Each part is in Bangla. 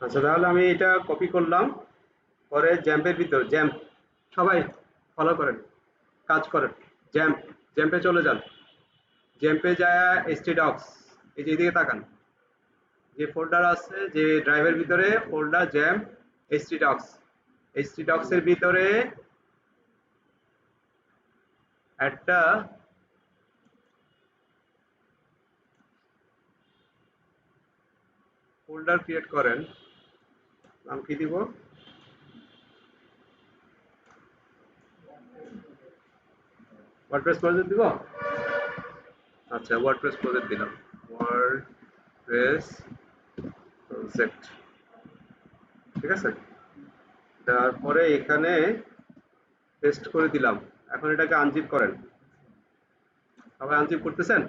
আচ্ছা, তাহলে আমি এটা কপি করলাম, করে জ্যাম্পের ভিতর জ্যাম্প, সবাই ফলো করেন, কাজ করেন। জ্যাম্প, জ্যাম্পে চলে যান। জ্যাম্পে যায় htdocs, এই যে এদিকে তাকান, যে ফোল্ডার আছে, যে ড্রাইভের ভিতরে ফোল্ডার জ্যাম্প htdocs, htdocs এর ভিতরে একটা ফোল্ডার ক্রিয়েট করেন। নাম কি দিব? ওয়ার্ডপ্রেস প্রজেক্ট দিব। আচ্ছা, ওয়ার্ডপ্রেস প্রজেক্ট দিলাম, ওয়ার্ডপ্রেস প্রজেক্ট। ঠিক আছে, তারপরে এখানে পেস্ট করে দিলাম। এখন এটাকে আনজিপ করেন। সবাই আনজিপ করতেছেন?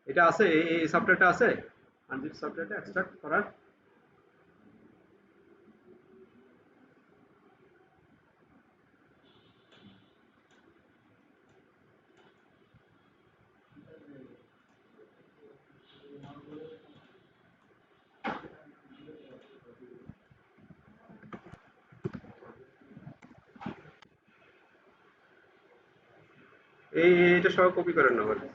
এটা আছে, এই সফটওয়্যারটা আছে, আনজিপ সফটওয়্যারটা এক্সট্রাক্ট করার। এইটা সব কপি করেন না বলে।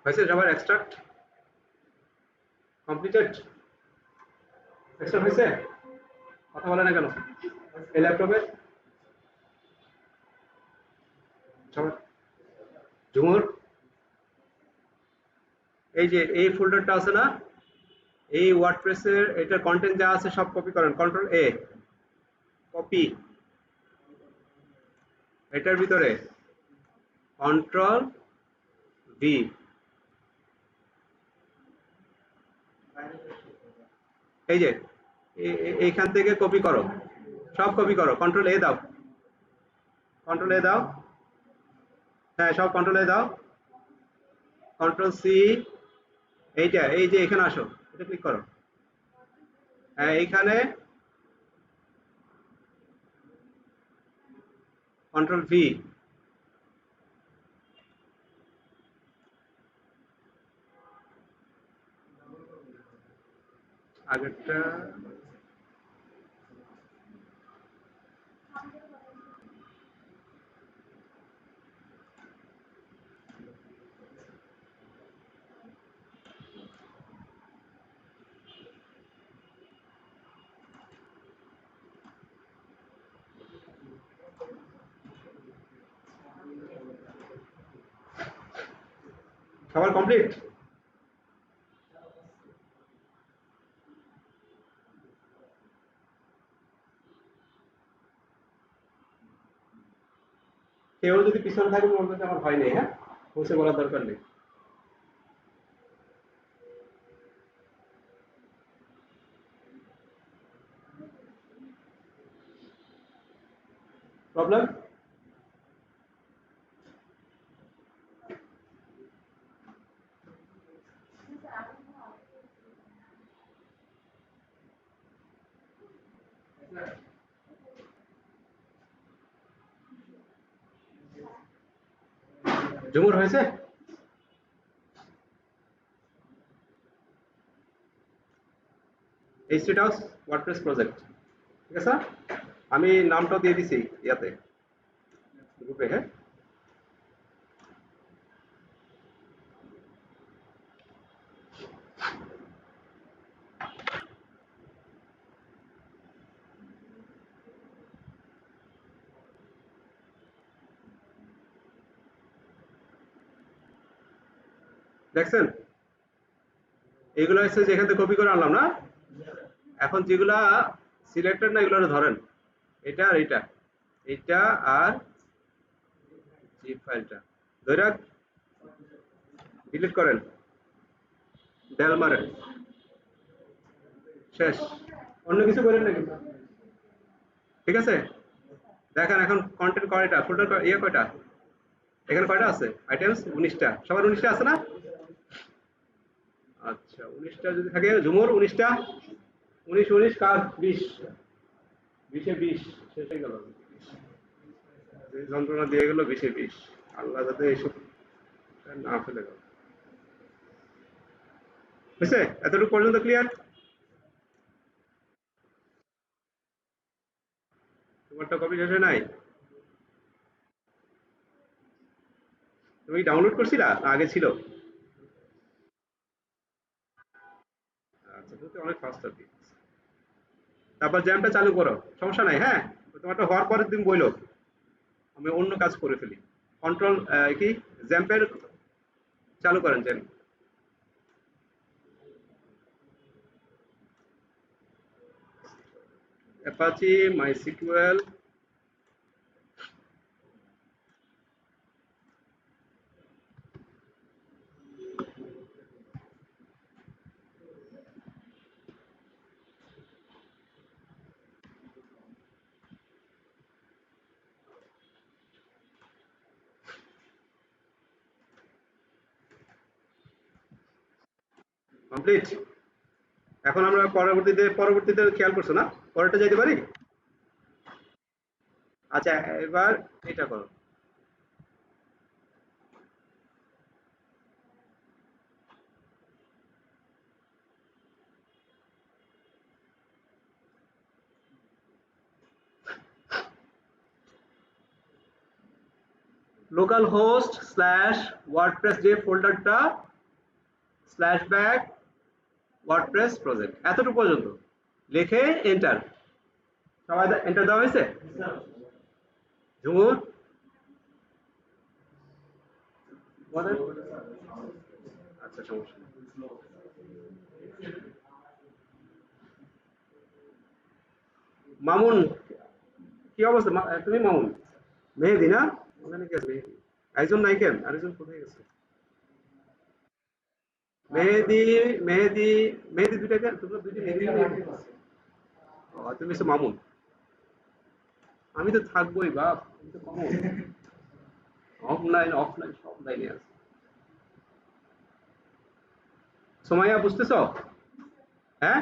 হয়েছে সবার এক্সট্রাক্ট কমপ্লিটেড? এক্সট্রাক্ট হয়েছে? কথা বলে না কেন? এই ল্যাপটপে সবার ঝুমুর, এই যে এই ফোল্ডারটা আছে না, এই ওয়ার্ডপ্রেসের এটার কন্টেন্ট যা আছে সব কপি করেন, কন্ট্রোল এ, কপি। এটার ভিতরে কন্ট্রোল ভি, এই যে এইখান থেকে কপি করো, সব কপি করো, কন্ট্রোল এ দাও, কন্ট্রোল এ দাও, হ্যাঁ সব কন্ট্রোল এ দাও, কন্ট্রোল সি, এইটা এই যে এখানে আসো, এটা ক্লিক করো, হ্যাঁ এইখানে কন্ট্রোল ভি, আগেরটা সবার কমপ্লিট? কেউ যদি পিছনে থাকে বলবে আমার ভয় নেই, হ্যাঁ বসে বলার দরকার নেই। প্রবলেম? ঝুমুর হয়েছে? htdocs ওয়ার্ডপ্রেস প্রজেক্ট, ঠিক আছে। আমি নামটাও দিয়ে দিছি ইয়াতে, গ্রুপে, হ্যাঁ। দেখছেন, এইগুলো হচ্ছে যে এখান থেকে কপি করে আনলাম না। এখন যেগুলা সিলেক্টেড না, এগুলো ধরেন, এটা আর এটা, এটা আর জিপ ফাইলটা ধরে ডিলিট করেন, ডেল মারেন, শেষ। অন্য কিছু করেন না কিন্তু, ঠিক আছে। দেখেন এখন কন্টেন্ট কয়টা, ফোল্ডার ইয়ে কয়টা, এখানে কয়টা আছে আইটেমস? 19টা। সবার 19টা আছে না? আচ্ছা 19টা যদি থাকে ঝুমুর 19টা 19 কার 20 20 এ 20 শেষ হয়ে গেল যে যন্ত্রণা দিয়ে গেল 20 এ 20 আল্লাহ যাতে এইসব না ফেলে গেল বুঝছে এতটুকু পর্যন্ত ক্লিয়ার তোমারটা কপি শেষ হয় নাই তুমি ডাউনলোড করছিলা না আগে ছিল আচ্ছা তুমি তো অনেক ফাস্ট আর কি তারপর জ্যামটা চালু করো সমস্যা নাই হ্যাঁ তোমারটা হওয়ার পরে তুমি বইলো আমি অন্য কাজ করে ফেলি কন্ট্রোল কি জ্যাম্পের চালু করেন জ্যাম অ্যাপাচি মাইসিকিউএল কমপ্লিট এখন আমরা পরবর্তীতে খেয়াল করছো না পরেরটা যাইতে পারি আচ্ছা এবার এটা করো লোকাল হোস্ট স্ল্যাশ ওয়ার্ডপ্রেস যে ফোল্ডারটা স্ল্যাশ ব্যাক ওয়ার্ডপ্রেস প্রজেক্ট এতটুকু পর্যন্ত লিখে এন্টার সবাই এন্টার দেওয়া হয়েছে ঝুমুর বলেন আচ্ছা সমস্যা নেই মামুন কি অবস্থা তুমি মামুন মেহেদি না ওখানে কি আছে মেহেদি একজন নাই কেন আরেকজন কোথায় গেছে মেহেদি মেহেদি মেহেদি দুইটা কেন তোমরা দুইটা মেহেদি তুমি হচ্ছে মামুন আমি তো থাকবোই বাপ আমি তো কমন অফলাইন অফলাইন সব লাইনে আছে সোমাইয়া বুঝতেছ হ্যাঁ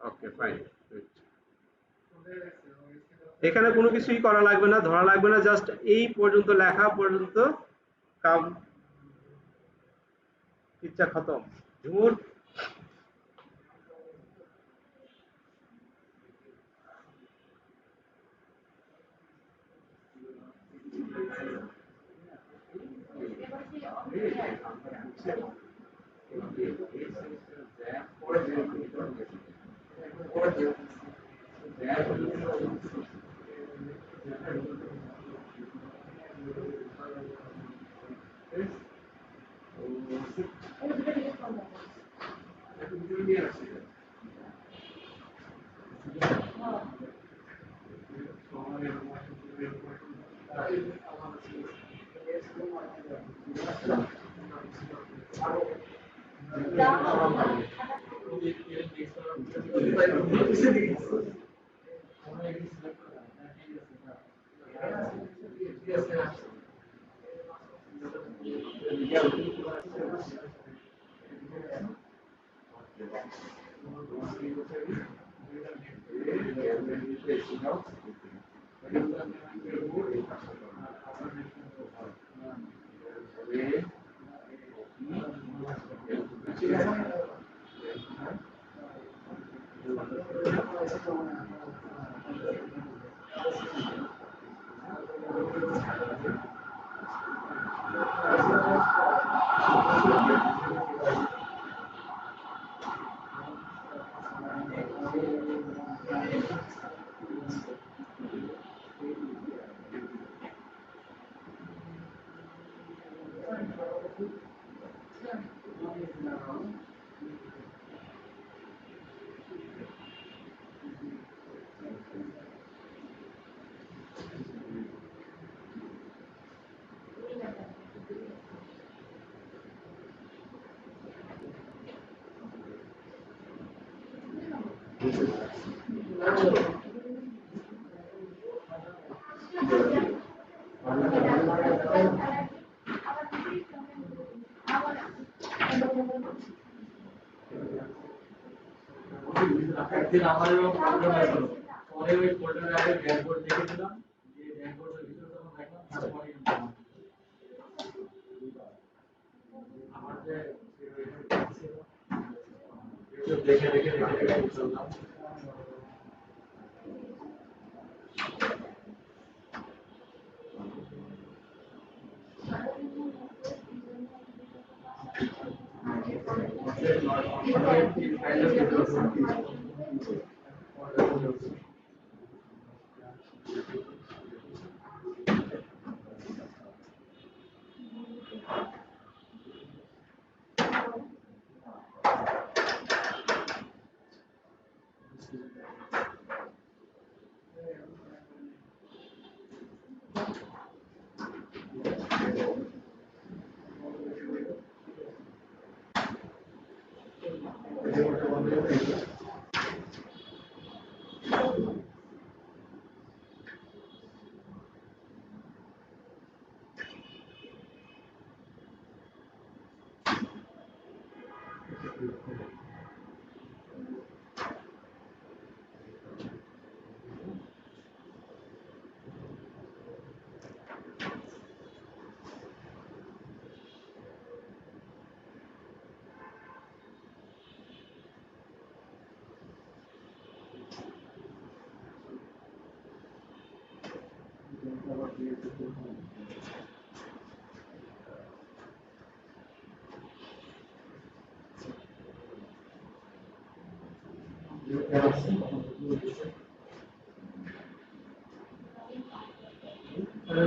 ওকে ফাইন এখানে কোনো কিছুই করা লাগবে না ধরা লাগবে না জাস্ট এই পর্যন্ত লেখা পর্যন্ত কাম ইচ্ছা খতম ঝুমুর একদিন আমারও প্রবলেম হয়েছিল, পরে ওই ফোল্ডারে আগে ড্যাশবোর্ড দেখেছিলাম, যে ড্যাশবোর্ডের ভিতরে যখন দেখলাম তারপরে আমার যে দেখে দেখে দেখে দেখে চললাম।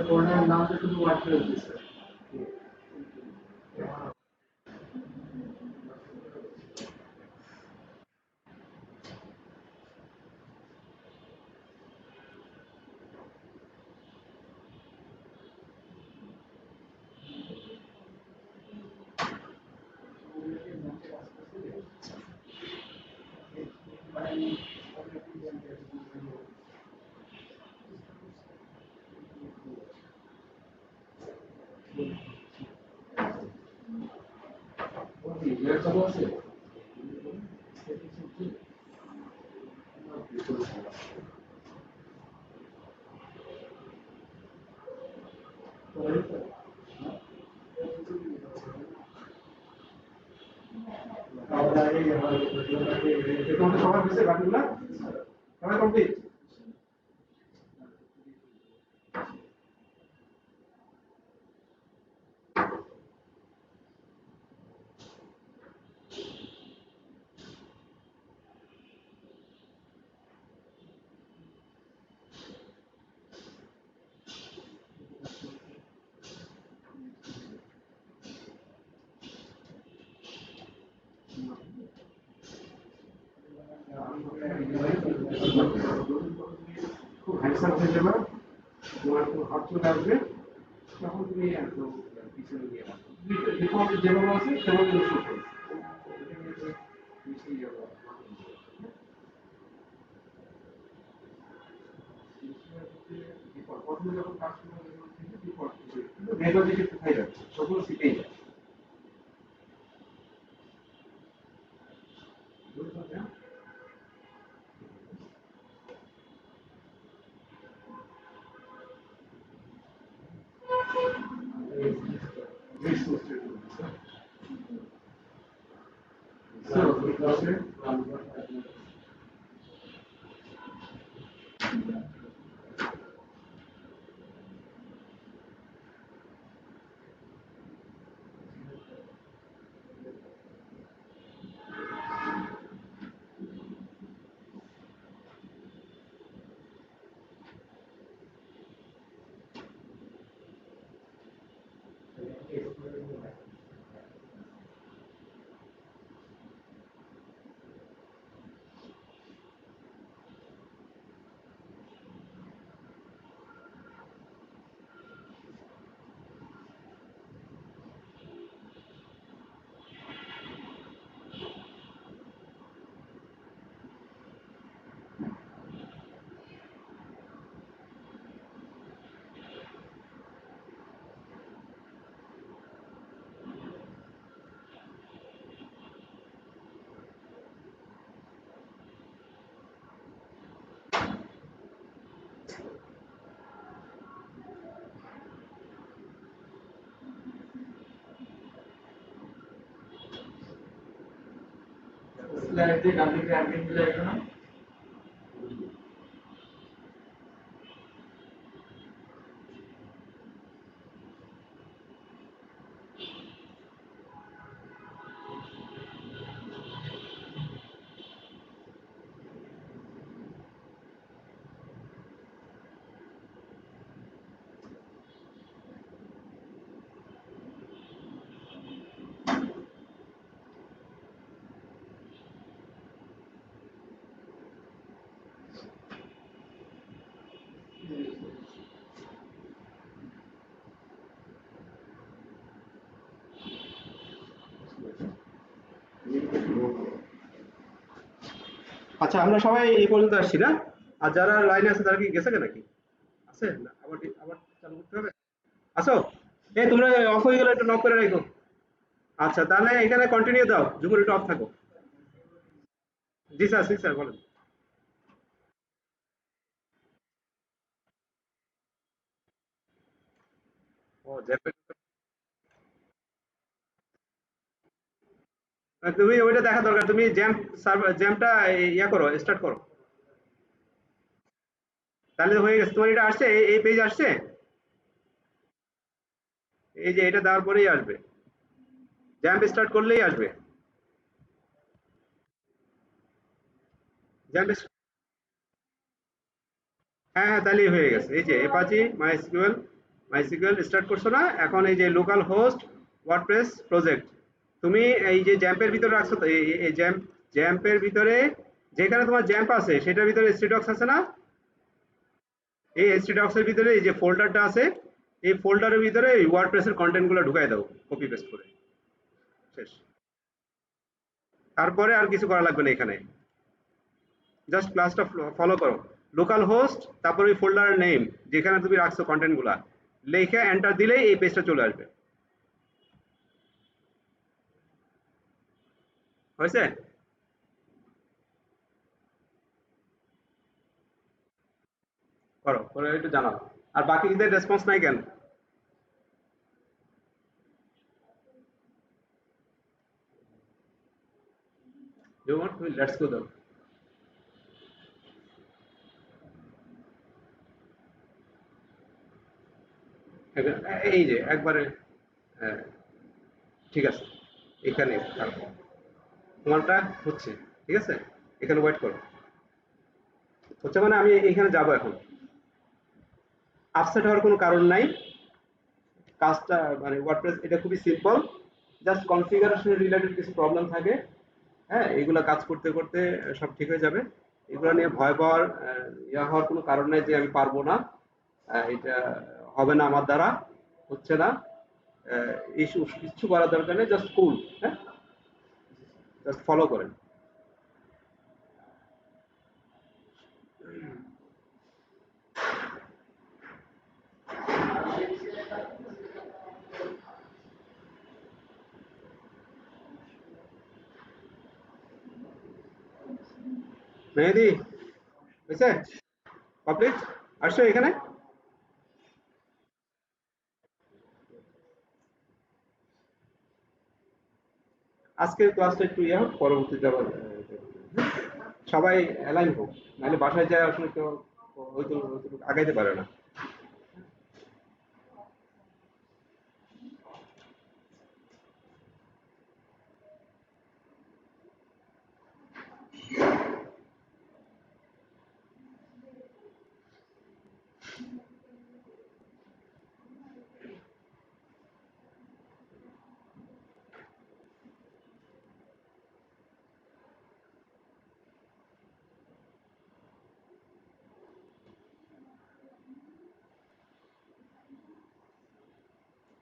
কোর্নার নামটা শুধু ওয়ার্ড করে দিচ্ছে। সবাই বুঝতে পারবেন না, সবাই কমপ্লিট। খুব হ্যান্ডসাম হয়ে যাবে, তোমার খুব হাত চলে আসবে, তখন তুমি একদম পিছনে গিয়ে রাখো ডিফল্ট যেভাবে আছে সেভাবে শুরু করো। প্রথমে যখন কাজ শুরু হবে ডিফল্ট কিন্তু ভেতর দিকে কোথায় যাচ্ছে সবগুলো শিখেই যায়। স্ল্যাশ দিয়ে ডান দিকে অ্যাডমিন দিলে আসবে না? আচ্ছা, আমরা সবাই এই পর্যন্ত আসছি না? আর যারা লাইনে আছে তারা কি গেছে নাকি? আছে না, আবার আবার চালু করতে হবে? আসো, এই তোমরা অফ হয়ে গেলে একটু নক করে রাখো। আচ্ছা, তাহলে এখানে কন্টিনিউ দাও, জুকুর একটু অফ থাকো। জি স্যার বলেন। ও জ্যাপের, তুমি ওইটা দেখা দরকার, তুমি জ্যাম্প সার্ভার জ্যাম্পটা ইয়া করো, স্টার্ট করো। তাহলে হয়ে গেছে, তোমার এটা আসছে, এই পেজ আসছে। এই যে এটা দেওয়ার পরেই আসবে, জ্যাম্প স্টার্ট করলেই আসবে। জ্যাম্প, হ্যাঁ তাহলেই হয়ে গেছে। এই যে অ্যাপাচি মাইসিকিউএল স্টার্ট করছো না, এখন এই যে লোকাল হোস্ট ওয়ার্ডপ্রেস প্রজেক্ট, তুমি এই যে জ্যাম্পের ভিতরে রাখছো তো, এই জ্যাম্পের ভিতরে যেখানে তোমার জ্যাম্প আছে সেটার ভিতরে এসটিডক্স আছে না? এই এসটিডক্স এর ভিতরে এই যে ফোল্ডারটা আছে, এই ফোল্ডারের ভিতরে এই ওয়ার্ডপ্রেসের কন্টেন্ট গুলো ঢুকাই দাও, কপি পেস্ট করে। শেষ। তারপরে আর কিছু করা লাগবে না এখানে, জাস্ট ক্লাসটা ফলো করো। লোকাল হোস্ট, তারপর ওই ফোল্ডারের নেম যেখানে তুমি রাখছো কন্টেন্ট গুলা, লিখে এন্টার দিলেই এই পেজটা চলে আসবে। হয়েছে? করো, করে একটু জানাও। আর বাকিদের রেসপন্স নাই কেন? তুমি লেটস গো দাও। এই যে একবারে, হ্যাঁ, ঠিক আছে, এখানে থাকো। তোমারটা হচ্ছে, ঠিক আছে, এখানে ওয়েট করো। হচ্ছে মানে আমি এখানে যাব এখন। আপসেট হওয়ার কোনো কারণ নাই। কাজটা মানে ওয়ার্ডপ্রেস এটা খুবই সিম্পল, জাস্ট কনফিগারেশন রিলেটেড কিছু প্রবলেম থাকে। হ্যাঁ, এগুলা কাজ করতে করতে সব ঠিক হয়ে যাবে। এগুলো নিয়ে ভয় পাওয়ার ইয়া হওয়ার কোনো কারণ নাই যে আমি পারবো না, এটা হবে না আমার দ্বারা, হচ্ছে না, ইস্যু কিচ্ছু করার দরকার নেই, জাস্ট কুল। হ্যাঁ, জাস্ট ফলো করেন। মেহেদি, হয়েছে? কমপ্লিট? আসছো এখানে? আজকের ক্লাসটা একটু ইয়ে হোক, পরবর্তীতে আবার সবাই অ্যালাইন হোক, নাহলে বাসায় যায় আসলে কেউ হয়তো আগাইতে পারে না।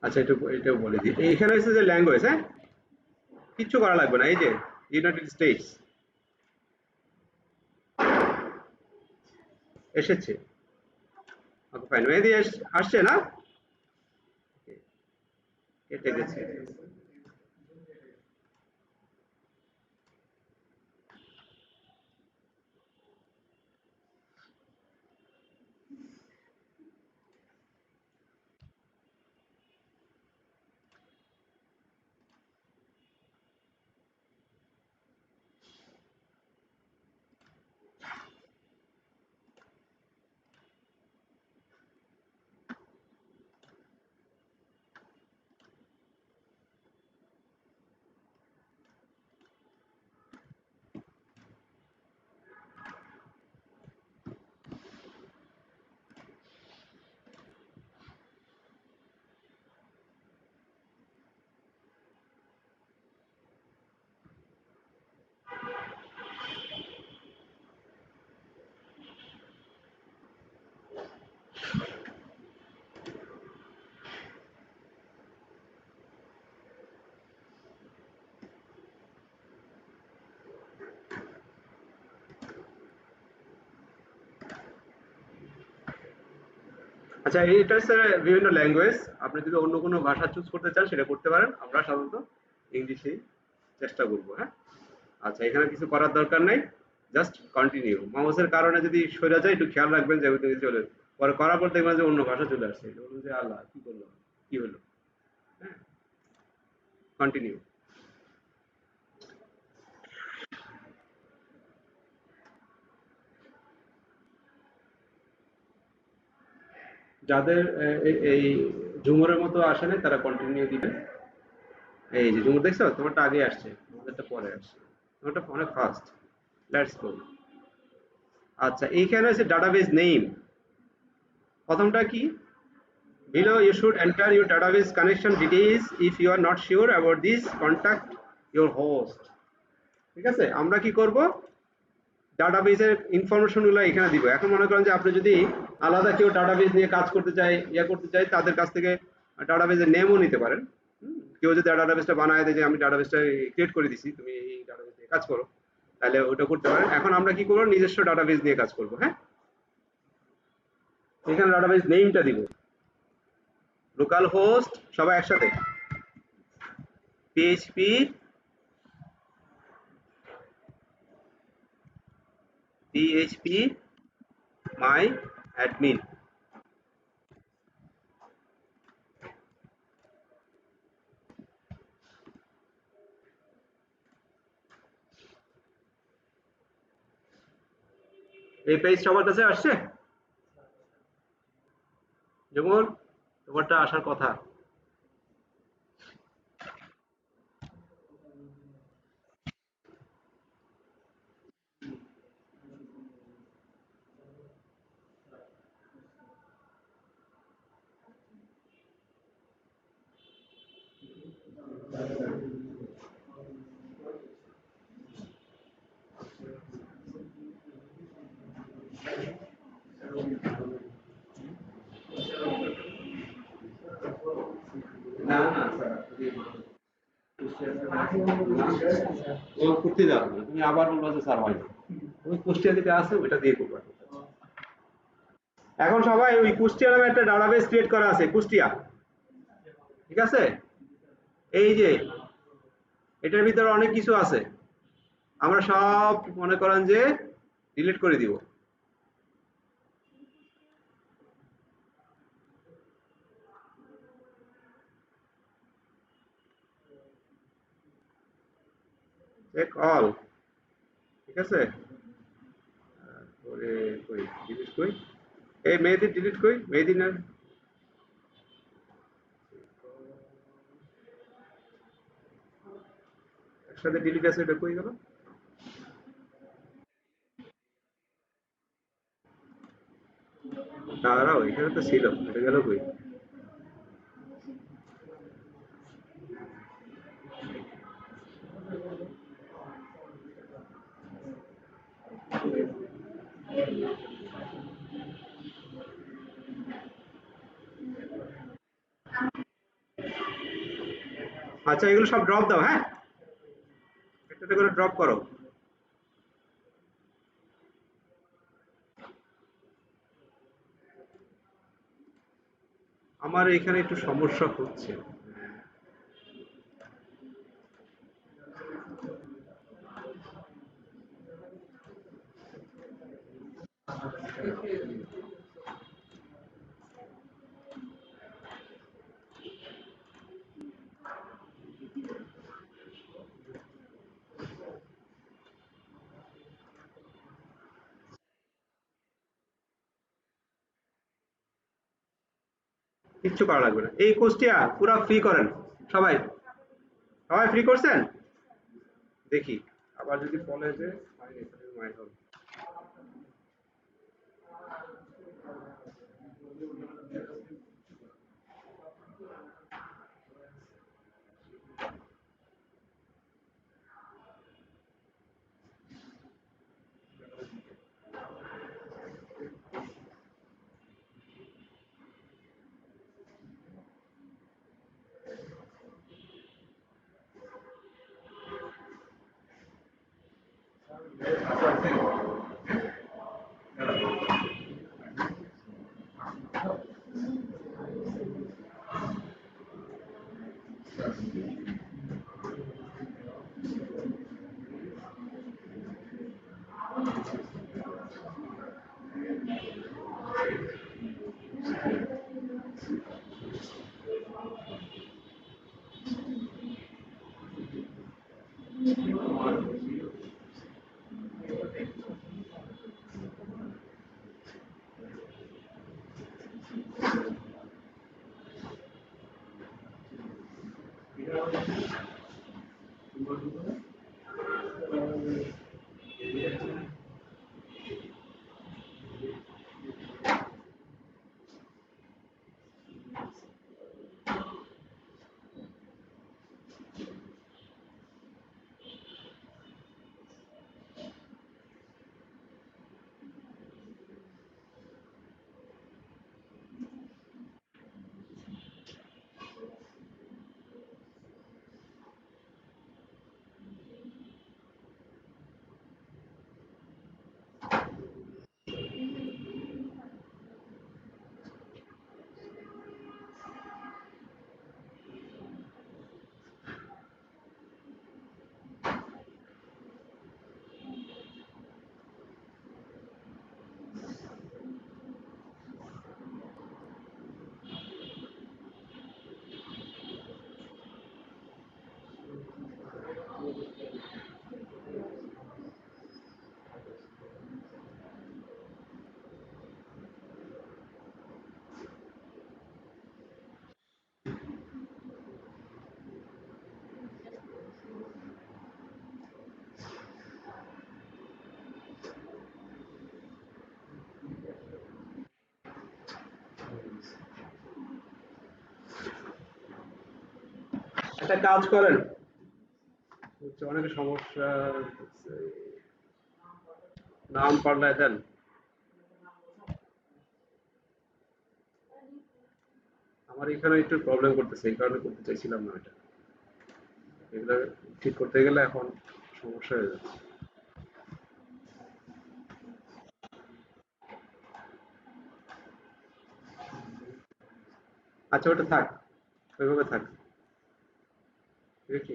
আচ্ছা, এটাও বলে দিই, এইখানে হচ্ছে যে ল্যাঙ্গুয়েজ, হ্যাঁ, কিচ্ছু করা লাগবে না। এই যে ইউনাইটেড স্টেটস এসেছে। ওকে ফাইন, মেহেদি আসছে না? কেটে গেছে। আচ্ছা, এটা হচ্ছে বিভিন্ন ল্যাঙ্গুয়েজ। আপনি যদি অন্য কোনো ভাষা চুজ করতে চান সেটা করতে পারেন। আমরা সাধারণত ইংলিশেই চেষ্টা করব, হ্যাঁ? আচ্ছা, এখানে কিছু করার দরকার নাই। Just continue. মাউসের কারণে যদি সইরা যায় একটু খেয়াল রাখবেন যে ওইদিকে চলে। পরে করার পর দেখবেন যে অন্য ভাষা চলে আসছে। এটা বলবেন যে আল্লাহ কি করলাম? কি হলো? হ্যাঁ? কন্টিনিউ। যাদের এই ঝুমুরের মতো আসে নাই তারা কন্টিনিউ দিবেন। এই যে ঝুমুর দেখছো? তোমারটা আগে আসছে। আমাদেরটা পরে আসছে। তোমারটা অনেক ফাস্ট। Let's go. আচ্ছা, এইখানে হচ্ছে ডাটাবেস নেম। প্রথমটা কি? Below you should enter your database connection details. If you are not sure about this, contact your host. ঠিক আছে? আমরা কি করব? ডাটাবেসের ইনফরমেশন গুলো এখানে দিব। এখন মনে করেন যে আপনি যদি আলাদা কেউ ডাটাবেস নিয়ে কাজ করতে চায়, করতে চায়, তাদের কাছ থেকে ডাটাবেসের নেমও নিতে পারেন। কেউ যদি ডাটাবেসটা বানায় দেয় যে আমি ডাটাবেসটা ক্রিয়েট করে দিছি, তুমি এই ডাটাবেস নিয়ে কাজ করো, তাহলে ওটা করতে পারেন। এখন আমরা কি করব? নিজস্ব ডাটাবেস নিয়ে কাজ করব, হ্যাঁ? এখানে ডাটাবেস নেমটা দিব। লোকাল হোস্ট সবাই একসাথে। পিএইচপি পিএইচপি মাই অ্যাডমিন। এই পেজ সবার কাছে আসছে? যেমন তোমারটা আসার কথা। না না ও করতে যাবে না, তুমি আবার বলবা যে স্যার হয় না। ওই কুষ্টিয়া যেটা আছে ওইটা দিয়ে করবা। এখন সবাই ওই কুষ্টিয়া নামে একটা ডাটাবেস ক্রিয়েট করা আছে, কুষ্টিয়া। ঠিক আছে? এই যে এটার ভিতরে অনেক কিছু আছে। আমরা সব মনে করেন যে ডিলিট করে দিব। Check all. ঠিক আছে? তারপরে কই ডিলিট কই? এই মেহেদি ডিলিট কই? মেহেদি না, একসাথে ডিলিট আছে, এটা কই গেল? দাঁড়াও, এখানে তো ছিল, এটা গেল কই? আচ্ছা, এগুলো সব ড্রপ দাও, হ্যাঁ? একটা করে ড্রপ করো। আমার এখানে একটু সমস্যা হচ্ছে। কিচ্ছু করা লাগবে না। এই কোর্সটা পুরা ফ্রি করেন সবাই। সবাই ফ্রি করছেন? দেখি আবার যদি বলে যে মাইন্ড হবে। একটা কাজ করেন, অনেক সমস্যা, নাম পাল্টায় দেন। আমার এখানে একটু প্রবলেম করতেছে, এই কারণে করতে চাইছিলাম না এটা। এগুলো ঠিক করতে গেলে এখন সমস্যা হয়ে যাচ্ছে। আচ্ছা ওটা থাক, ওইভাবে থাক। ঠিক আছে?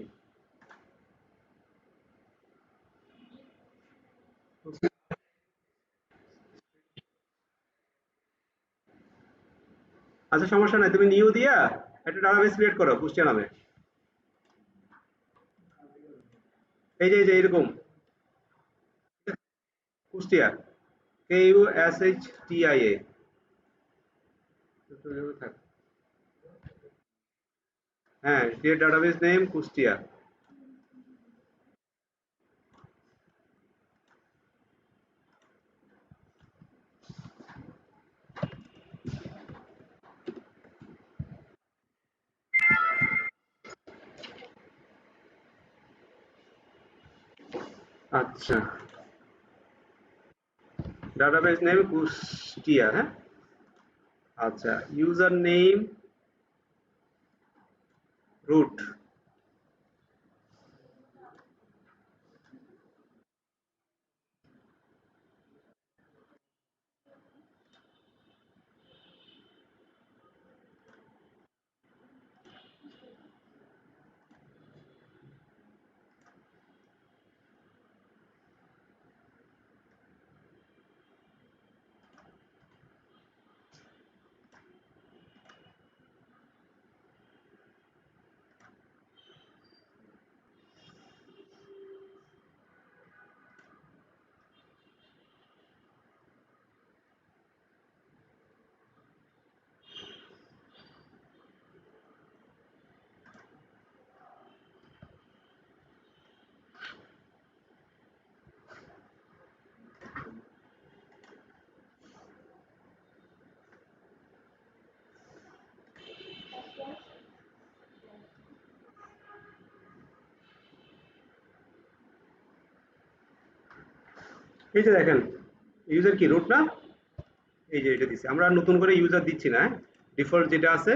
আচ্ছা সমস্যা নাই, তুমি নিউ দিয়া একটা ডাটাবেস ক্রিয়েট করো কুষ্টিয়া নামে। এই যে এরকম কুষ্টিয়া, KUSHTIA। থাক। হ্যাঁ, ক্রিয়েট ডাটাবেস নেম কুষ্টিয়া। আচ্ছা, ডাটাবেস নেম কুষ্টিয়া, হ্যাঁ। আচ্ছা, ইউজার নেম রুট। এই যে দেখেন, ইউজার কি রুট না? এই যে এটা দিচ্ছি, আমরা আর নতুন করে ইউজার দিচ্ছি না, ডিফল্ট যেটা আছে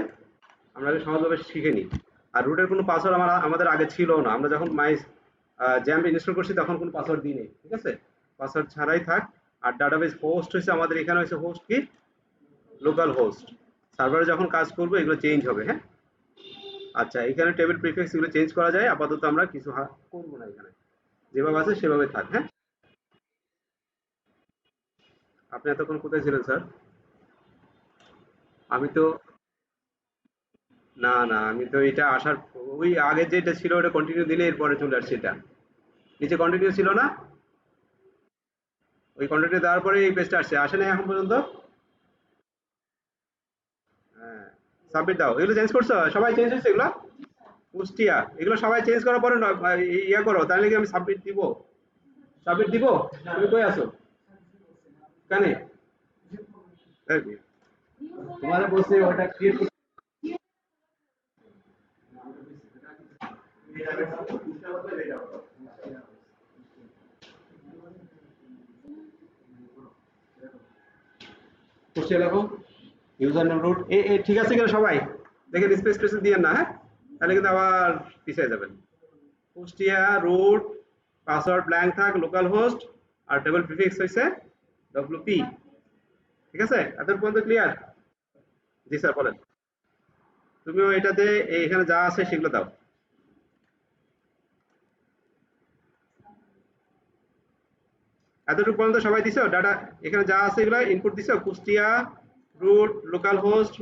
আমরা আগে সহজভাবে শিখে নিই। আর রুটের কোনো পাসওয়ার্ড আমাদের আগে ছিল না, আমরা যখন জ্যাম্প ইনস্টল করছি তখন কোনো পাসওয়ার্ড দিই নেই, ঠিক আছে? পাসওয়ার্ড ছাড়াই থাক। আর ডাটাবেস হোস্ট হয়েছে আমাদের এখানে, হয়েছে হোস্ট কি লোকাল হোস্ট। সার্ভারে যখন কাজ করবো এগুলো চেঞ্জ হবে, হ্যাঁ। আচ্ছা, এখানে টেবিল প্রিফিক্স গুলো চেঞ্জ করা যায়, আপাতত আমরা কিছু করব না, এখানে যেভাবে আছে সেভাবে থাক। হ্যাঁ, আপনি এতক্ষণ কোথায় ছিলেন স্যার? আমি তো না না, আমি তো এটা আসার ওই আগে যেটা ছিল ওটা কন্টিনিউ দিলে এরপরে চলে আসছে এটা। নিচে কন্টিনিউ ছিল না, ওই কন্টিনিউ দেওয়ার পরে এই পেজটা আসছে, আসে না এখন পর্যন্ত। হ্যাঁ, সাবমিট দাও। এগুলো চেঞ্জ করছো? সবাই চেঞ্জ হয়েছে এগুলো? কুষ্টিয়া এগুলো সবাই চেঞ্জ করার পরে ইয়া করো, তাহলে কি আমি সাবমিট দিব? সাবমিট দিব? তুমি কই আছো? কানে তোমারে বলছে ওটা ক্রিয়েট করতে। কুষ্টিয়া লেখো, ইউজার নেম রুট এ এ ঠিক আছে কিনা সবাই দেখেন, স্পেস স্পেস দিয়েন না, হ্যাঁ তাহলে কিন্তু আবার পিছিয়ে যাবেন। কুষ্টিয়া রুট, পাসওয়ার্ড ব্ল্যাঙ্ক থাক, লোকাল হোস্ট, আর টেবিল প্রিফিক্স হইছে ডব্লিউপি। ঠিক আছে, এত পর্যন্ত ক্লিয়ার? জি স্যার বলেন। তুমিও এটাতে এখানে যা আছে সেগুলো দাও। এতটুকু পর্যন্ত সবাই দিছো ডাটা? এখানে যা আছে এগুলো ইনপুট দিছো? Kushtia root, localhost,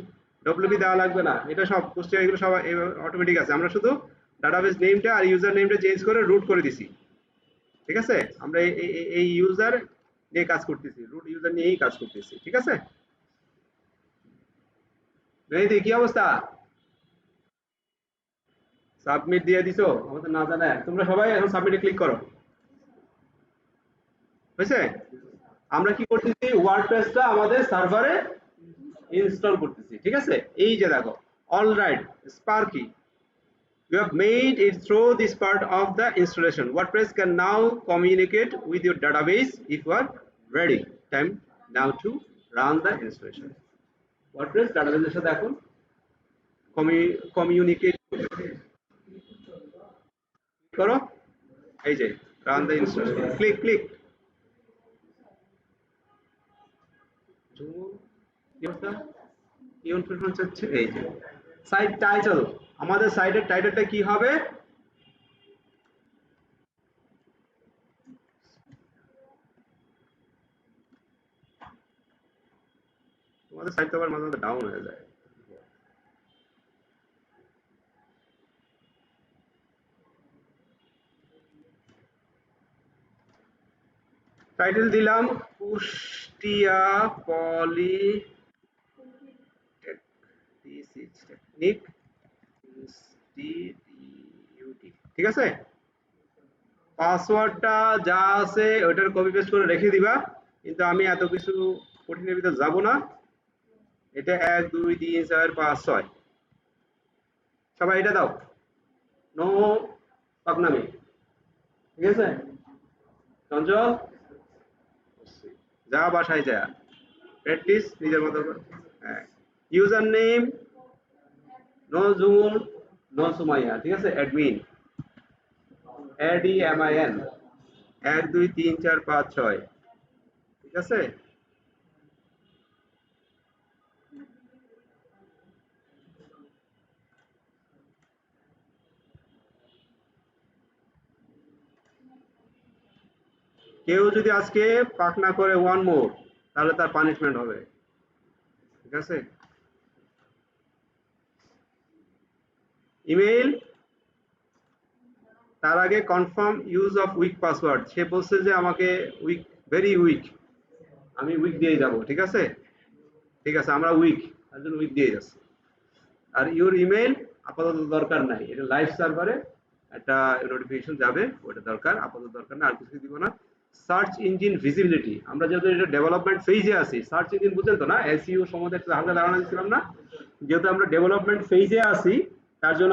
WP দেওয়া লাগবে না, এটা সব কুষ্টিয়া এগুলো সব অটোমেটিক আছে। আমরা শুধু ডাটাবেস নেমটা আর ইউজার নেমটা চেঞ্জ করে রুট করে দিছি। ঠিক আছে, আমরা এই ইউজার নিয়ে কাজ করতেছি, রুট ইউজার নিয়েই কাজ করতেছি। ঠিক আছে, মেহেদি কি অবস্থা? সাবমিট দিয়ে দিছো আমাদের না জানা? তোমরা সবাই এখন সাবমিটে ক্লিক করো। হয়েছে? আমরা কি করতেছি, ওয়ার্ডপ্রেসটা আমাদের সার্ভারে ইনস্টল করতেছি। ঠিক আছে, এই যে দেখো, alright Sparky, you have made it through this part of the installation. WordPress can now communicate with your database if you are ready. Time now to run the installation. WordPress database এর সাথে এখন communicate করো। এই যে run the installation, click click। কি অবস্থা? কি ইনফরমেশন চাচ্ছে? এই যে সাইট টাইটেল, আমাদের সাইটের টাইটেলটা কি হবে? তোমাদের সাইট তো আবার মাঝে মাঝে ডাউন হয়ে যায়। টাইটেল দিলাম কুষ্টিয়া পলি টেকনিক ইনস্টিটিউট। ঠিক আছে, পাসওয়ার্ডটা যা আছে ওইটার কপি পেস্ট করে রেখে দিবা, কিন্তু আমি এত কিছু কঠিনের ভিতরে যাব না। এটা 1 2 3 4 5 6, সবাই এটা দাও, নো পাকনামি। ঠিক আছে চঞ্চল, যা বাসায় যা প্র্যাকটিস নিজের মতো করে। হ্যাঁ, ইউজার নেম নো জুমুন, নো সুমাইয়া। ঠিক আছে, অ্যাডমিন ADMIN 1 2 3 4 5 6। ঠিক আছে, কেউ যদি আজকে পাক না করে ওয়ান মোর, তাহলে তার পানিশমেন্ট হবে। ঠিক আছে, ইমেইল, তার আগে confirm use of weak password. সে বলছে যে আমাকে উইক, ভেরি উইক, আমি উইক দিয়ে যাব। ঠিক আছে, ঠিক আছে, আমরা উইক, তার জন্য উইক দিয়ে যাচ্ছি। আর ইউর ইমেইল আপাতত দরকার নাই, এটা লাইভ সার্ভারে একটা নোটিফিকেশন যাবে, ওটা দরকার, আপাতত দরকার না, আর কিছু দিব না। সার্চ ইঞ্জিন ভিজিবিলিটি, আমরা যেহেতু এটা ডেভেলপমেন্ট ফেজে আছি, সার্চ ইঞ্জিন বুঝেন তো না, এসইও সম্বন্ধে একটু হালকা ধারণা দিচ্ছিলাম না, যেহেতু আমরা ডেভেলপমেন্ট ফেজে আছি, তার জন্য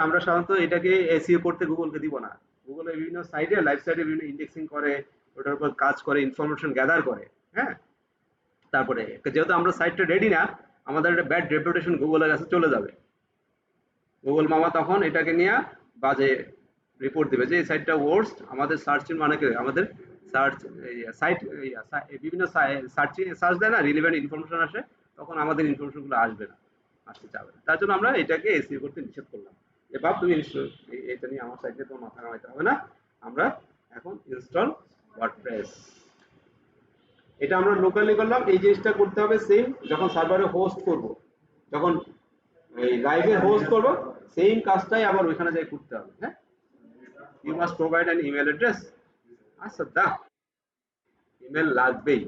আমরা সাধারণত এটাকে এসইও করতে গুগলকে দিব না। গুগলের বিভিন্ন সাইটে, লাইভ সাইটে বিভিন্ন ইন্ডেক্সিং করে, ওটার উপর কাজ করে, ইনফরমেশন গ্যাদার করে। হ্যাঁ, তারপরে যেহেতু আমরা সাইটটা রেডি না, আমাদের একটা ব্যাড রেপুটেশন গুগলের কাছে চলে যাবে। গুগল মামা তখন এটাকে নিয়ে বাজে রিপোর্ট দিবে যে এই সাইটটা ওয়ার্স্ট, আমাদের সার্চ মানে কি, আমাদের সার্চ সাইট বিভিন্ন সার্চে সার্চ দেয় না, রিলেভেন্ট ইনফরমেশন আসে, তখন আমাদের ইনফরমেশন গুলো আসবে না, আসতে চাবে না। তার জন্য আমরা এটাকে এসইও করতে নিষেধ করলাম। এবার তুমি এটা নিয়ে আমার সাইডে তোমার মাথা ঘামাইতে হবে না। আমরা এখন ইনস্টল ওয়ার্ডপ্রেস, এটা আমরা লোকালি করলাম। এই জিনিসটা করতে হবে সেম যখন সার্ভারে হোস্ট করব, যখন এই লাইভে হোস্ট করব, সেম কাজটাই আবার ওইখানে যাই করতে হবে। হ্যাঁ, you must provide an email address. আচ্ছা দা, ইমেল লাগবেই।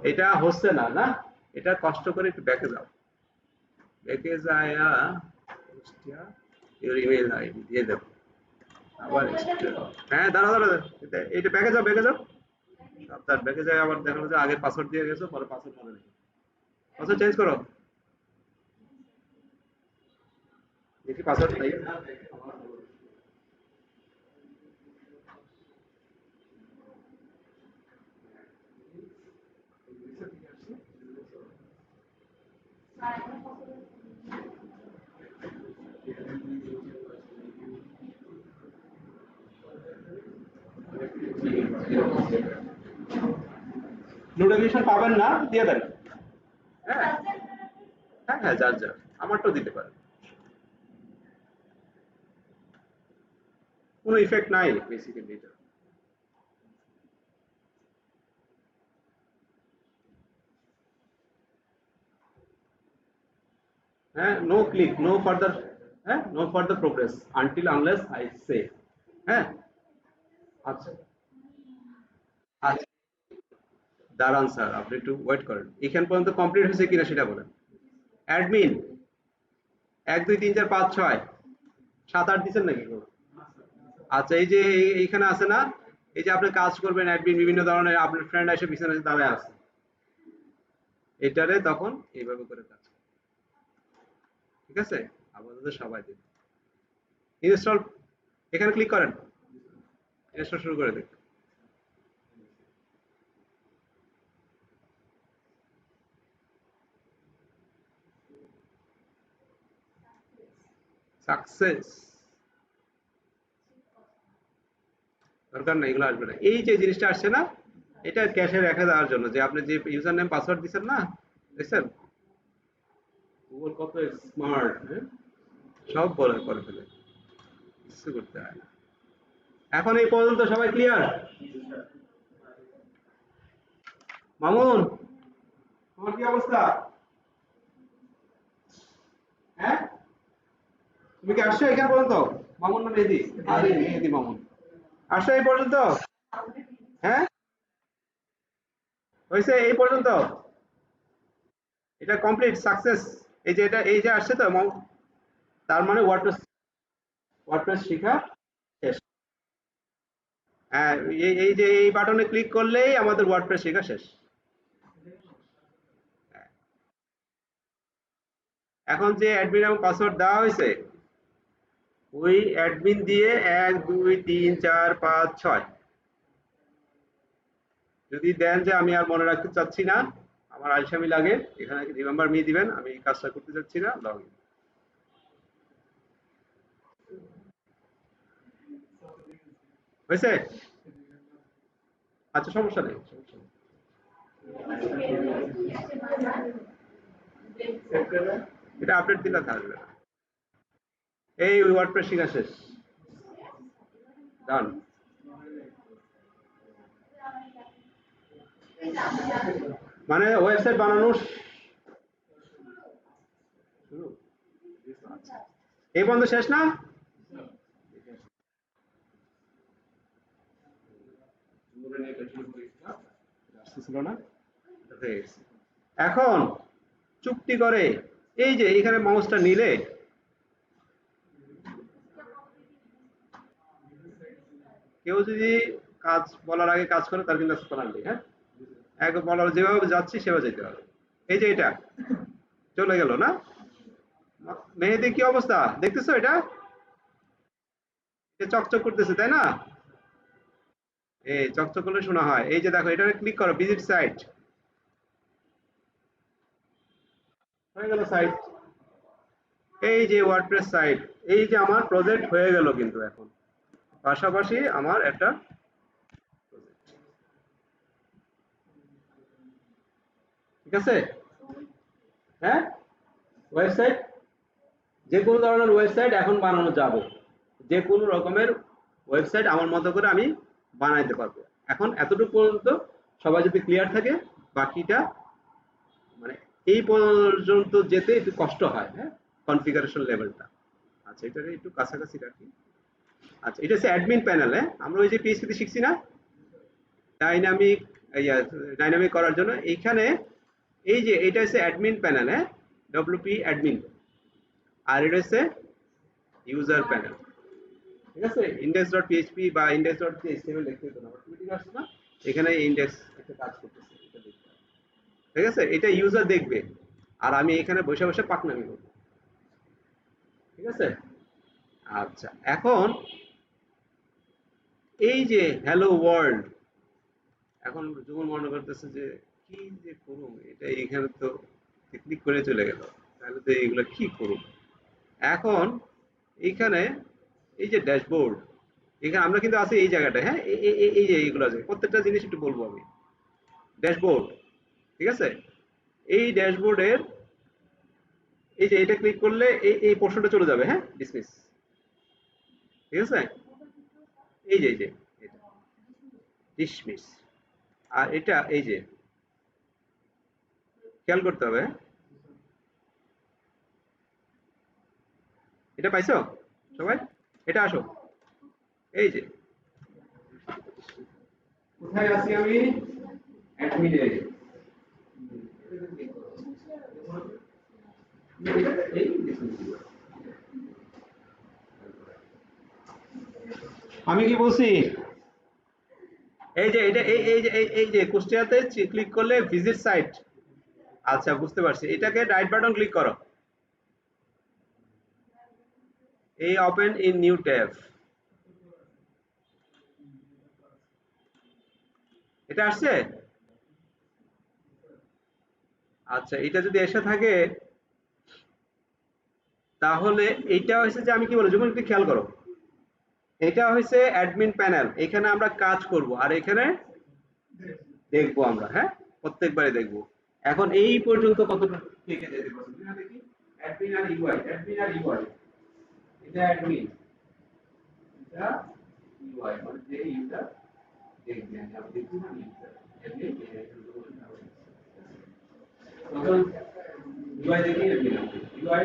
এটা হচ্ছে না না, এটা কষ্ট করে একটু ব্যাকে যাও, ব্যাকে যায়া ইউর ইমেল আইডি দিয়ে দেবো আবার। হ্যাঁ দাঁড়া দাঁড়া, এটা ব্যাকে যাও, ব্যাকে যাও, তার ব্যাকে যায় আবার দেখা যাচ্ছে আগে পাসওয়ার্ড দিয়ে গেছো, পরে পাসওয়ার্ড মনে নেই, পাসওয়ার্ড চেঞ্জ করো, দেখি পাসওয়ার্ড নাই। নোটিফিকেশন পাবেন না, দিয়ে দেন। হ্যাঁ হ্যাঁ হ্যাঁ, যার যার, আমারটাও দিতে পারেন, কোনো ইফেক্ট নাই বেসিক্যালি এটা। হ্যাঁ, নো ক্লিক, নো ফার্দার, হ্যাঁ no further progress until unless I say. হ্যাঁ আচ্ছা আচ্ছা, দাঁড়ান স্যার, আপনি একটু ওয়েট করেন, এখান পর্যন্ত কমপ্লিট হয়েছে কিনা সেটা বলেন। অ্যাডমিন 1 2 3 4 5 6 7 8 দিচ্ছেন নাকি? আচ্ছা, এই যে এইখানে আছে না, এই যে আপনি কাজ করবেন অ্যাডমিন, বিভিন্ন ধরনের আপনার ফ্রেন্ড এসে পিছনে দাঁড়ায় আছে, এটারে তখন এইভাবে করে কাজ করবে। ঠিক আছে, আপাতত সবাই দিন ইনস্টল, এখানে ক্লিক করেন, ইনস্টল শুরু করে দিন। সাকসেস, দরকার নেই, এগুলো আসবে না। এই যে জিনিসটা আসছে না, এটা ক্যাশে রেখে দেওয়ার জন্য, যে আপনি যে ইউজার নেম পাসওয়ার্ড দিচ্ছেন না, দেখছেন গুগল কত স্মার্ট, সব বলে করে ফেলে, কিছু করতে হয় না। এখন এই পর্যন্ত সবাই ক্লিয়ার? মামুন, তোমার কি অবস্থা? হ্যাঁ, তুমি কি আসছো এখান পর্যন্ত? মামুন না মেহেদি? আরে মেহেদি মামুন, আসছো এই পর্যন্ত? হ্যাঁ, হয়েছে এই পর্যন্ত, এটা কমপ্লিট সাকসেস। এই যে এটা, এই যে আসছে তো তার মানে ওয়ার্ডপ্রেস, ওয়ার্ডপ্রেস শেখা শেষ। হ্যাঁ, এই যে এই বাটনে ক্লিক করলেই আমাদের ওয়ার্ডপ্রেস শেখা শেষ। এখন যে অ্যাডমিন এবং পাসওয়ার্ড দেওয়া হয়েছে, ওই অ্যাডমিন দিয়ে 1 2 3 4 5 6 যদি দেন যে আমি আর মনে রাখতে চাচ্ছি না, আমার আলসামি লাগে, এখানে রিমেম্বার মি দিবেন, আমি এই কাজটা করতে চাচ্ছি না, লগ ইন। হয়েছে? আচ্ছা, সমস্যা নেই, সমস্যা নেই। এটা আপডেট দিলে থাকবে না। এই ওয়ার্ডপ্রেস শেখা শেষ, ডান। মানে ওয়েবসাইট বানানো শুরু, এই পর্যন্ত শেষ না? ছিল না, এখন চুক্তি করে, এই যে এখানে মাউসটা নিলে, কেউ যদি কাজ বলার আগে কাজ করে, তার কিন্তু করার নেই। হ্যাঁ, এক বলার যেভাবে যাচ্ছি সেভাবে যেতে হবে। এই যে এটা চলে গেল না? মেহেদি কি অবস্থা দেখতেছো? এটা চকচক করতেছে তাই না? এই চকচক করলে শোনা হয়। এই যে দেখো, এটা ক্লিক করো, ভিজিট সাইট, হয়ে গেল সাইট। এই যে ওয়ার্ডপ্রেস সাইট, এই যে আমার প্রজেক্ট হয়ে গেল কিন্তু এখন, পাশাপাশি আমার একটা project। ঠিক আছে? হ্যাঁ, ওয়েবসাইট যে কোনো ধরনের ওয়েবসাইট এখন বানানো যাবে, যে কোনো রকমের ওয়েবসাইট আমার মতো করে আমি বানাইতে পারবো। এখন এতটুকু পর্যন্ত সবাই যদি ক্লিয়ার থাকে, বাকিটা মানে এই পর্যন্ত যেতে একটু কষ্ট হয়, হ্যাঁ, কনফিগারেশন লেভেলটা। আচ্ছা, এটাকে একটু কাছাকাছি রাখি। আচ্ছা, এটা হচ্ছে অ্যাডমিন প্যানেল। হ্যাঁ, আমরা ওই যে পিএইচপি তে শিখছি না ডাইনামিক, ডাইনামিক করার জন্য এইখানে এই যে এটা হচ্ছে অ্যাডমিন প্যানেল, হ্যাঁ, ডব্লিউপি অ্যাডমিন। আর এটা হচ্ছে ইউজার প্যানেল। ঠিক আছে, ইন্ডেক্স ডট পিএইচপি বা ইন্ডেক্স ডট এইচটিএমএল লিখতে হতো না, অটোমেটিক আসছে না, এখানে ইন্ডেক্স একটা কাজ করতেছে, এটা দেখতে হবে। ঠিক আছে, এটা ইউজার দেখবে আর আমি এখানে বসে বসে পাকনামি করব। ঠিক আছে। আচ্ছা, এখন এই যে হ্যালো ওয়ার্ল্ড, এখন যখন মনে করতেছে যে কি যে করুম, এটা এখানে তো ক্লিক করে চলে গেল, তাহলে তো এগুলো কি করুম। এখন এইখানে এই যে ড্যাশবোর্ড, এখানে আমরা কিন্তু আছি এই জায়গাটায়, হ্যাঁ, এই যে এইগুলো আছে, প্রত্যেকটা জিনিস একটু বলবো আমি। ড্যাশবোর্ড, ঠিক আছে, এই ড্যাশবোর্ডের এই যে এটা ক্লিক করলে এই পোর্শনটা চলে যাবে, হ্যাঁ, ডিসমিস। ঠিক আছে, এই যে এটা ডিসমিস। আর এটা এই যে খেয়াল করতে হবে, হ্যাঁ? এটা পাইছো সবাই? এটা আসো, এই যে কোথায় আছি আমি, অ্যাডমিনে। আমি কি বলছি, এই যে এটা এই যে কুষ্টিয়াতে ক্লিক করলে ভিজিট সাইট। আচ্ছা, বুঝতে পারছি, এটাকে রাইট বাটন ক্লিক করো, এই ওপেন ইন নিউ ট্যাব। এটা আসছে। আচ্ছা, এটা যদি এসে থাকে তাহলে এইটা হয়েছে যে আমি কি বলি, যখন একটু খেয়াল করো, এটা হয়েছে অ্যাডমিন প্যানেল, এখানে আমরা কাজ করব আর এখানে দেখবো আমরা, হ্যাঁ, প্রত্যেকবারে দেখবো। এখন এই পর্যন্ত কতটুকু থেকে যেতে পারবে না দেখি, অ্যাডমিন আর ইউআই, অ্যাডমিন আর ইউআই, এটা অ্যাডমিন, এটা ইউআই, মানে যে ইউজার দেখবে, আমি দেখছি না ইউজার অ্যাডমিন, তখন ইউআই দেখি অ্যাডমিন, ইউআই।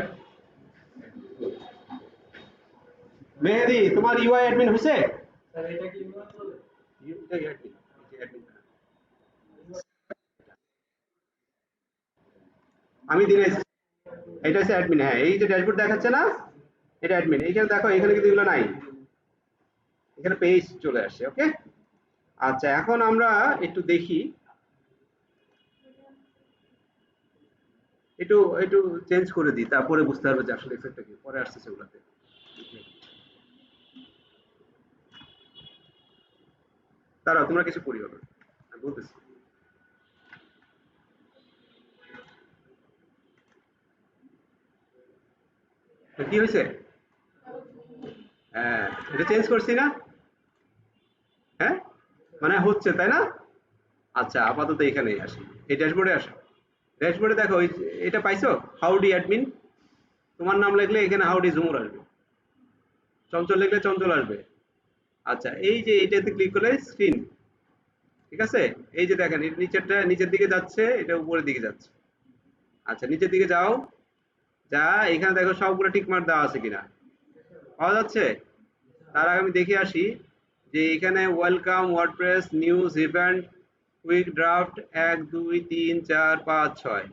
মেহেদি, তোমার ইউআই অ্যাডমিন হয়েছে? স্যার এটা কি বলতো? এটা অ্যাডমিন, এটা অ্যাডমিন। আমি দিনে, এটা হচ্ছে অ্যাডমিন, হ্যাঁ, এই যে ড্যাশবোর্ড দেখাচ্ছে না, এটা অ্যাডমিন। এইখানে দেখো, এখানে কিন্তু এগুলো নাই, এখানে পেজ চলে আসছে। ওকে। আচ্ছা, এখন আমরা একটু দেখি, একটু একটু চেঞ্জ করে দিই, তারপরে বুঝতে পারবে যে আসলে এফেক্টটা কি, পরে আসছে সেগুলোতে। দাঁড়াও, তোমরা কিছু করিও না, আমি বলতেছি। কি হয়েছে? হ্যাঁ, এটা চেঞ্জ করছি না, হ্যাঁ, মানে হচ্ছে, তাই না? আচ্ছা, আপাতত এখানেই আসি, এই ড্যাশবোর্ডে আসো। ড্যাশবোর্ডে দেখো, এটা পাইছো, হাউডি অ্যাডমিন। তোমার নাম লিখলে এখানে হাউডি ঝুমুর আসবে, চঞ্চল লিখলে চঞ্চল আসবে। আচ্ছা, এই যে এটাতে ক্লিক করলে স্ক্রিন, ঠিক আছে, এই যে দেখেন নিচেরটা নিচের দিকে যাচ্ছে, এটা উপরের দিকে যাচ্ছে। আচ্ছা, নিচের দিকে যাও, যা এখানে দেখো সবগুলো টিক মার্ক দেওয়া আছে কিনা, পাওয়া যাচ্ছে? তার আগে আমি দেখে আসি যে এখানে welcome WordPress news event quick draft 1 2 3 4 5 6,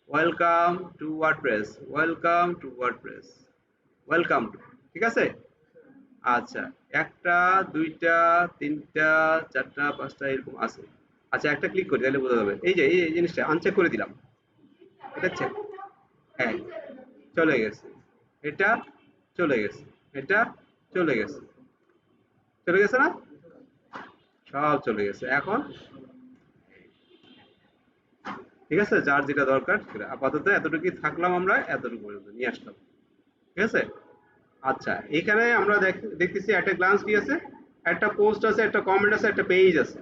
welcome to WordPress, welcome to WordPress, welcome to, ঠিক আছে। আচ্ছা, একটা দুইটা তিনটা চারটা পাঁচটা এরকম আছে। আচ্ছা, একটা ক্লিক করি তাহলে বোঝা যাবে, এই যে এই জিনিসটা আনচেক করে দিলাম, এটা চেক, হ্যাঁ, চলে গেছে, এটা চলে গেছে, এটা চলে গেছে, চলে গেছে না, সব চলে গেছে। এখন ঠিক আছে, যার যেটা দরকার সেটা, আপাতত এতটুকুই থাকলাম, আমরা এতটুকু পর্যন্ত নিয়ে আসলাম। ঠিক আছে। আচ্ছা, এখানে আমরা দেখতেছি একটা গ্লান্স কি আছে, একটা পোস্ট আছে, একটা কমেন্ট আছে, একটা পেজ আছে।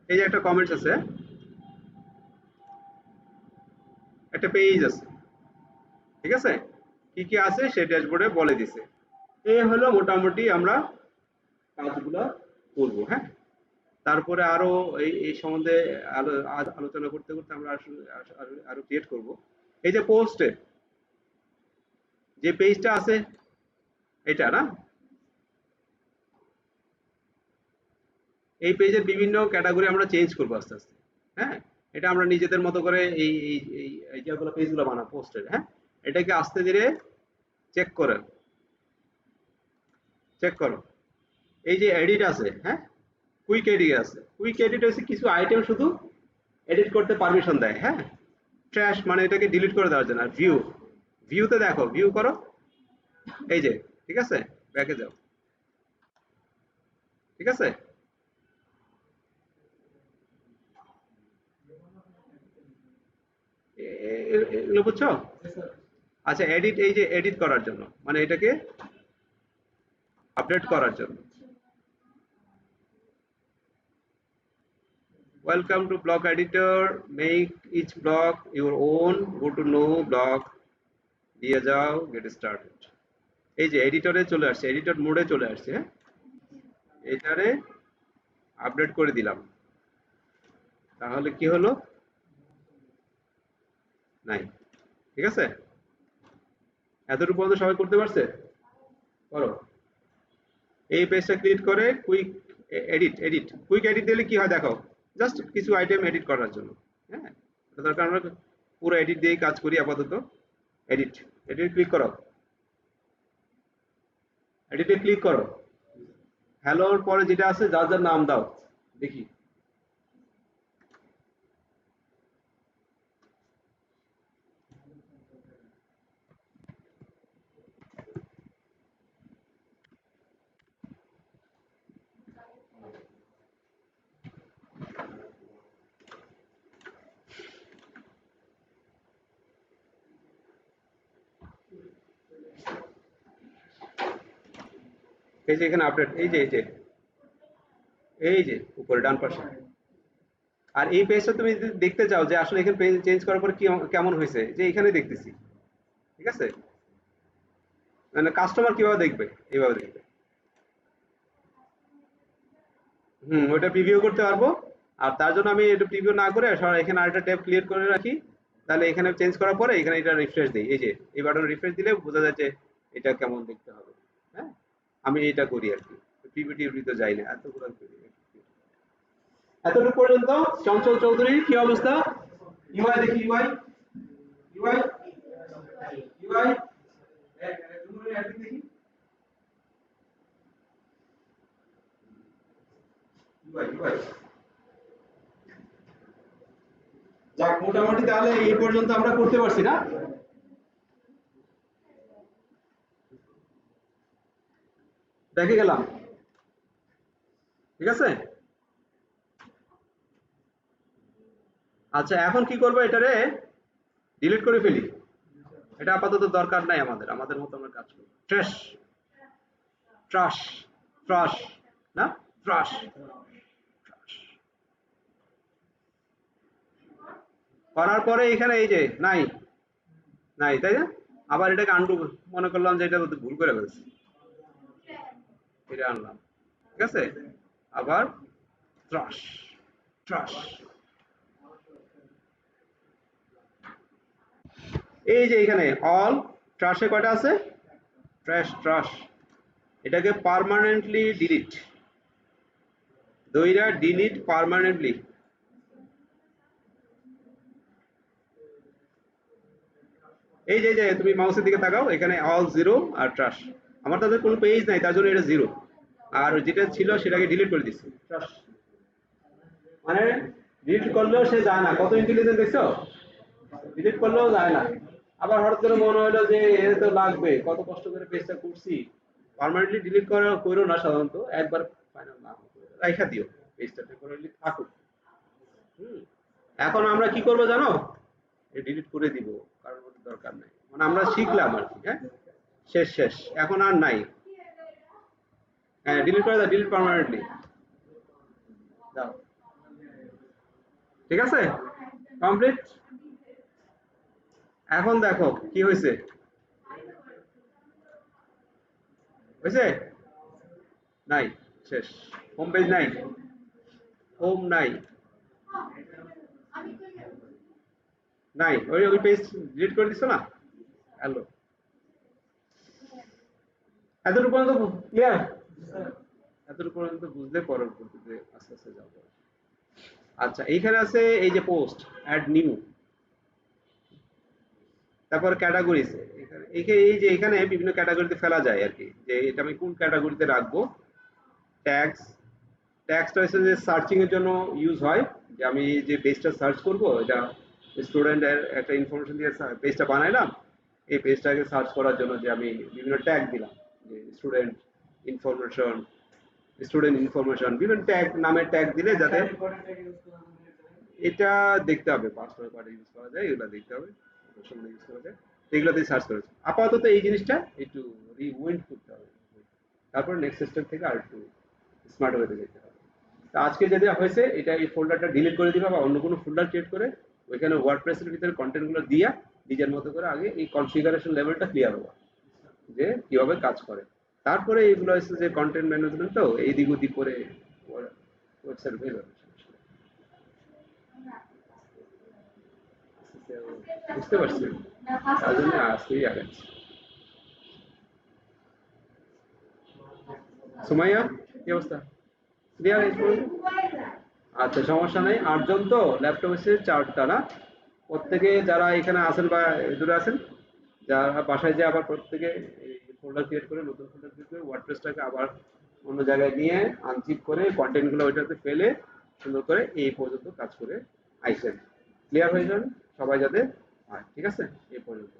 এই যে একটা কমেন্টস আছে, একটা পেজ আছে, ঠিক আছে, কি কি আছে সে ড্যাশবোর্ডে বলে দিছে। এই হলো মোটামুটি আমরা কাজগুলো করব। হ্যাঁ, তারপরে আরো এই সম্বন্ধে আলোচনা করতে করতে আমরা আরো ক্রিয়েট করব। এই যে পোস্টে যে পেজটা আছে এটা না, এই পেজের বিভিন্ন ক্যাটাগরি আমরা চেঞ্জ করবো আস্তে আস্তে। হ্যাঁ, এটা আমরা নিজেদের মতো করে এই যেগুলো পেজগুলো বানাবো পোস্টের। হ্যাঁ, এটাকে আস্তে ধীরে চেক করে চেক করো। এই যে এডিট আছে, হ্যাঁ, কুইক এডিট আছে। কুইক এডিট হচ্ছে কিছু আইটেম শুধু এডিট করতে পারমিশন দেয়। হ্যাঁ, ট্র্যাশ মানে এটাকে ডিলিট করে দেওয়ার জন্য। আর ভিউ, ভিউতে দেখো, ভিউ করো, এই যে, ঠিক আছে, ব্যাকে যাও, ঠিক আছে। এগুলো বুঝছো? আচ্ছা, এডিট, এই যে এডিট করার জন্য মানে এটাকে আপডেট করার জন্য। Welcome to block editor, make each block your own, go to no block, দিয়ে যাও, গেট স্টার্টেড। এই যে এডিটরে চলে আসছে, এডিটর মোডে চলে আসছে। হ্যাঁ, এটারে আপডেট করে দিলাম, তাহলে কি হলো, নাই, ঠিক আছে। এতটুকু পর্যন্ত সবাই করতে পারছে? করো। এই পেজটা ক্রিয়েট করে কুইক এডিট কুইক এডিট দিলে কি হয় দেখো, জাস্ট কিছু আইটেম এডিট করার জন্য। হ্যাঁ, এটা দরকার, আমরা পুরো এডিট দিয়েই কাজ করি আপাতত। এডিট, এডিট ক্লিক করো, এডিটে ক্লিক করো, হ্যালোর পরে যেটা আছে যার যার নাম দাও, দেখি। এই যে এখানে আপডেট, এই যে এই যে উপরে ডান পাশে। আর এই পেজটা তুমি যদি দেখতে চাও যে আসলে এখানে পেজ চেঞ্জ করার পরে কি কেমন হয়েছে, যে এখানে দেখতেছি, ঠিক আছে। মানে কাস্টমার কিভাবে দেখবে, এইভাবে দেখবে। ওটা প্রিভিউ করতে পারবো। আর তার জন্য আমি এটা প্রিভিউ না করে এখানে আরেকটা ট্যাব ক্লিয়ার করে রাখি। তাহলে এখানে চেঞ্জ করার পরে এখানে এটা রিফ্রেশ দিই, এই যে এই বাটন রিফ্রেশ দিলে বোঝা যাচ্ছে এটা কেমন দেখতে হবে। হ্যাঁ, আমি এটা করি আর কি, প্রিভিউ টিভিউ তো যাই না এতগুলো করি। এতটুকু পর্যন্ত চঞ্চল চৌধুরীর কি অবস্থা? ইউআই দেখি, ইউআই, ইউআই, ইউআই, দেখি, ইউআই, ইউআই। যাক, মোটামুটি তাহলে এই পর্যন্ত আমরা করতে পারছি না? দেখে গেলাম, ঠিক আছে। আচ্ছা, এখন কি করবো, এটারে ডিলিট করে ফেলি। এটা আপাতত দরকার নাই আমাদের, আমাদের মতো আমরা কাজ করবো। ট্র্যাশ, ট্রাশ, ট্রাশ, না, ট্রাশ, করার পরে এখানে এই যে নাই, নাই, তাই না? আবার এটাকে আনডু, মনে করলাম যে এটা ভুল করে ফেলছি, এটা আনলাম, ঠিক আছে। আবার ট্রাশ, ট্রাশ, এই যে এখানে অল ট্রাশে কয়টা আছে, ট্র্যাশ, ট্রাশ, এটাকে পার্মানেন্টলি ডিলিট, দইরা ডিলিট পার্মানেন্টলি। এই যে তুমি মাউসের দিকে তাকাও, এখানে অল জিরো আর ট্রাশ। আমার তাদের কোনো পেজ নাই, তার জন্য এটা জিরো। আর যেটা ছিল সেটাকে ডিলিট করে দিচ্ছি, ট্রাশ। মানে ডিলিট করলেও সে যায় না, কত ইন্টেলিজেন্ট দেখছো, ডিলিট করলেও যায় না। আবার হঠাৎ করে মনে হলো যে এর তো লাগবে, কত কষ্ট করে পেজটা করছি। পার্মানেন্টলি ডিলিট করা করো না, সাধারণত একবার ফাইনাল না রাইখা দিও, পেজটা টেম্পোরারি থাকুক। হুম, এখন আমরা কি করব জানো, ডিলিট করে দিব, কারণ ওর দরকার নাই, মানে আমরা শিখলাম আর কি। হ্যাঁ, শেষ শেষ, এখন আর নাই। হ্যাঁ, ডিলিট করে দাও, ডিলিট পার্মানেন্টলি দাও। ঠিক আছে, কমপ্লিট। এখন দেখো কি হয়েছে, হয়েছে? নাই, শেষ। হোম পেজ নাই, হোম নাই, নাই, ওই ওই পেজ ডিলিট করে দিছো না? হ্যালো, এতটুকু পর্যন্ত ক্লিয়ার? এতটুকু পর্যন্ত বুঝলে পরবর্তীতে আস্তে আস্তে যাবো। আচ্ছা, এইখানে আছে এই যে পোস্ট, অ্যাড নিউ, তারপর ক্যাটাগরিজ। এই যে এখানে বিভিন্ন ক্যাটাগরিতে ফেলা যায় আর কি, যে এটা আমি কোন ক্যাটাগরিতে রাখবো। ট্যাগস, ট্যাগসটা হচ্ছে যে সার্চিং এর জন্য ইউজ হয়, যে আমি যে পেজটা সার্চ করব, এটা স্টুডেন্টের একটা ইনফরমেশন দিয়ে পেজটা বানাইলাম, এই পেজটাকে সার্চ করার জন্য যে আমি বিভিন্ন ট্যাগ দিলাম, যে ইনফরমেশন, স্টুডেন্ট ইনফরমেশন, বিভিন্ন ট্যাগ, নামের ট্যাগ দিলে যাতে এটা দেখতে হবে, পাসওয়ার্ড কার্ড ইউজ করা যায়, এগুলো দেখতে হবে, ইউজ করা যায়, এগুলো দিয়ে সার্চ করেছে। আপাতত এই জিনিসটা একটু রিউইন্ড করতে হবে, তারপর নেক্সট স্টেপ থেকে আর একটু স্মার্ট ওয়েতে যেতে হবে। তা আজকে যেটা হয়েছে, এটা এই ফোল্ডারটা ডিলিট করে দিবা বা অন্য কোনো ফোল্ডার ক্রিয়েট করে ওইখানে ওয়ার্ডপ্রেসের ভিতরে কন্টেন্টগুলো দিয়া নিজের মতো করে আগে এই কনফিগারেশন লেভেলটা ক্লিয়ার হওয়া, যে কিভাবে কাজ করে। তারপরে এইগুলো হচ্ছে যে কন্টেন্ট ম্যানেজমেন্ট, তো এই দিক ওদিক করে ওয়েবসাইট হয়ে যাবে। বুঝতে পারছি, তার জন্য আজকেই আগাচ্ছি। সুমাইয়া, কি অবস্থা? ক্লিয়ার? আচ্ছা, সমস্যা নেই। ৮ জন তো, ল্যাপটপ এসে 4টা না? প্রত্যেকে যারা এখানে আছেন বা দূরে আছেন, যারা বাসায় যেয়ে আবার প্রত্যেকে ফোল্ডার ক্রিয়েট করে, নতুন ফোল্ডার ক্রিয়েট করে ওয়ার্ডপ্রেসটাকে আবার অন্য জায়গায় নিয়ে আনজিপ করে কন্টেন্টগুলো ওইটাতে ফেলে সুন্দর করে এই পর্যন্ত কাজ করে আইসেন। ক্লিয়ার হয়ে যাবে সবাই যাতে হয়, ঠিক আছে? এই পর্যন্ত।